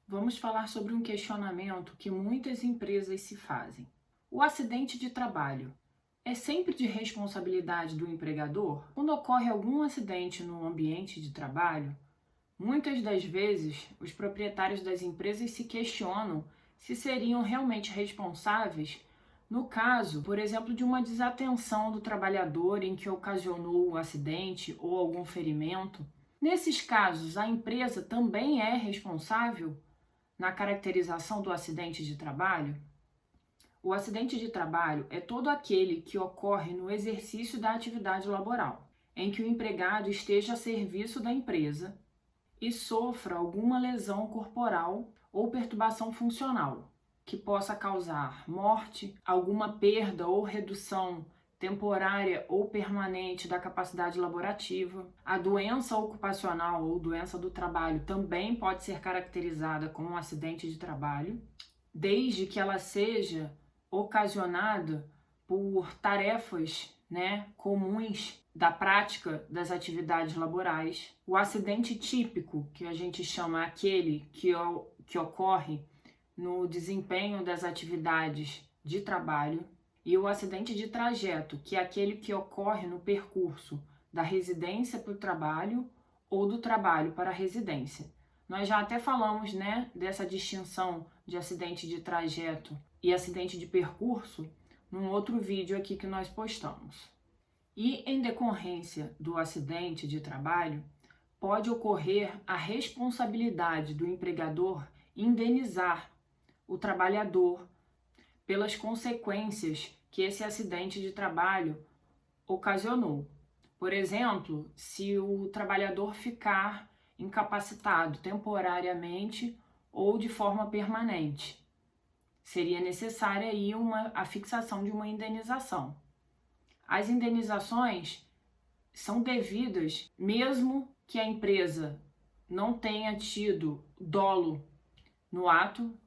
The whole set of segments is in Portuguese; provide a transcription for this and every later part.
Vamos falar sobre um questionamento que muitas empresas se fazem. O acidente de trabalho é sempre de responsabilidade do empregador? Quando ocorre algum acidente no ambiente de trabalho, muitas das vezes os proprietários das empresas se questionam se seriam realmente responsáveis no caso, por exemplo, de uma desatenção do trabalhador em que ocasionou o acidente ou algum ferimento. Nesses casos, a empresa também é responsável na caracterização do acidente de trabalho? O acidente de trabalho é todo aquele que ocorre no exercício da atividade laboral, em que o empregado esteja a serviço da empresa e sofra alguma lesão corporal ou perturbação funcional, que possa causar morte, alguma perda ou redução temporária ou permanente da capacidade laborativa. A doença ocupacional ou doença do trabalho também pode ser caracterizada como um acidente de trabalho, desde que ela seja ocasionada por tarefas, comuns da prática das atividades laborais. O acidente típico, que a gente chama aquele que ocorre no desempenho das atividades de trabalho, e o acidente de trajeto, que é aquele que ocorre no percurso da residência para o trabalho ou do trabalho para a residência. Nós já até falamos, dessa distinção de acidente de trajeto e acidente de percurso num outro vídeo aqui que nós postamos. E em decorrência do acidente de trabalho, pode ocorrer a responsabilidade do empregador indenizar o trabalhador pelas consequências que esse acidente de trabalho ocasionou. Por exemplo, se o trabalhador ficar incapacitado temporariamente ou de forma permanente, seria necessária aí a fixação de uma indenização. As indenizações são devidas mesmo que a empresa não tenha tido dolo no ato,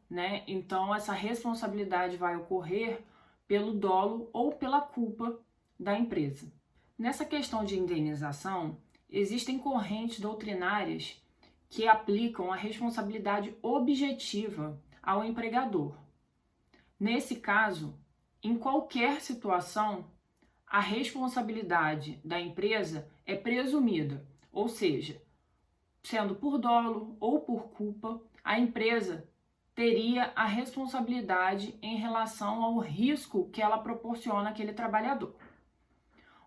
Então essa responsabilidade vai ocorrer pelo dolo ou pela culpa da empresa. Nessa questão de indenização, existem correntes doutrinárias que aplicam a responsabilidade objetiva ao empregador. Nesse caso, em qualquer situação, a responsabilidade da empresa é presumida, ou seja, sendo por dolo ou por culpa, a empresa teria a responsabilidade em relação ao risco que ela proporciona àquele trabalhador.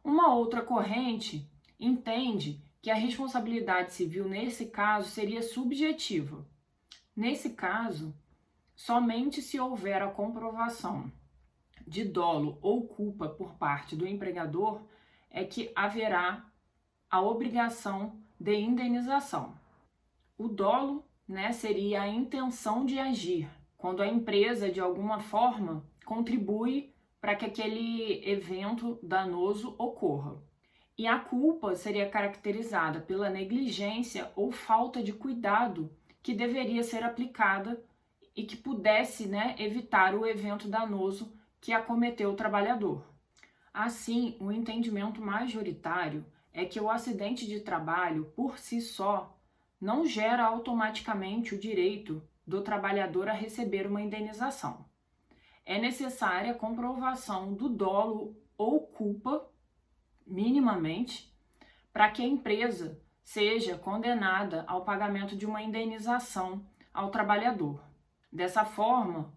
Uma outra corrente entende que a responsabilidade civil, nesse caso, seria subjetiva. Nesse caso, somente se houver a comprovação de dolo ou culpa por parte do empregador é que haverá a obrigação de indenização. O dolo, seria a intenção de agir, quando a empresa, de alguma forma, contribui para que aquele evento danoso ocorra. E a culpa seria caracterizada pela negligência ou falta de cuidado que deveria ser aplicada e que pudesse, evitar o evento danoso que acometeu o trabalhador. Assim, o entendimento majoritário é que o acidente de trabalho, por si só, não gera automaticamente o direito do trabalhador a receber uma indenização. É necessária a comprovação do dolo ou culpa, minimamente, para que a empresa seja condenada ao pagamento de uma indenização ao trabalhador. Dessa forma,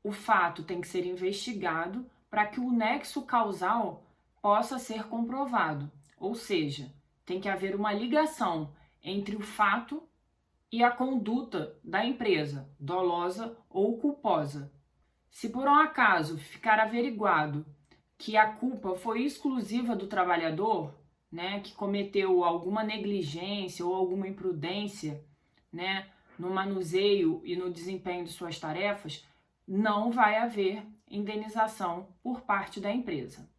o fato tem que ser investigado para que o nexo causal possa ser comprovado, ou seja, tem que haver uma ligação entre o fato e a conduta da empresa, dolosa ou culposa. Se por um acaso ficar averiguado que a culpa foi exclusiva do trabalhador, que cometeu alguma negligência ou alguma imprudência, no manuseio e no desempenho de suas tarefas, não vai haver indenização por parte da empresa.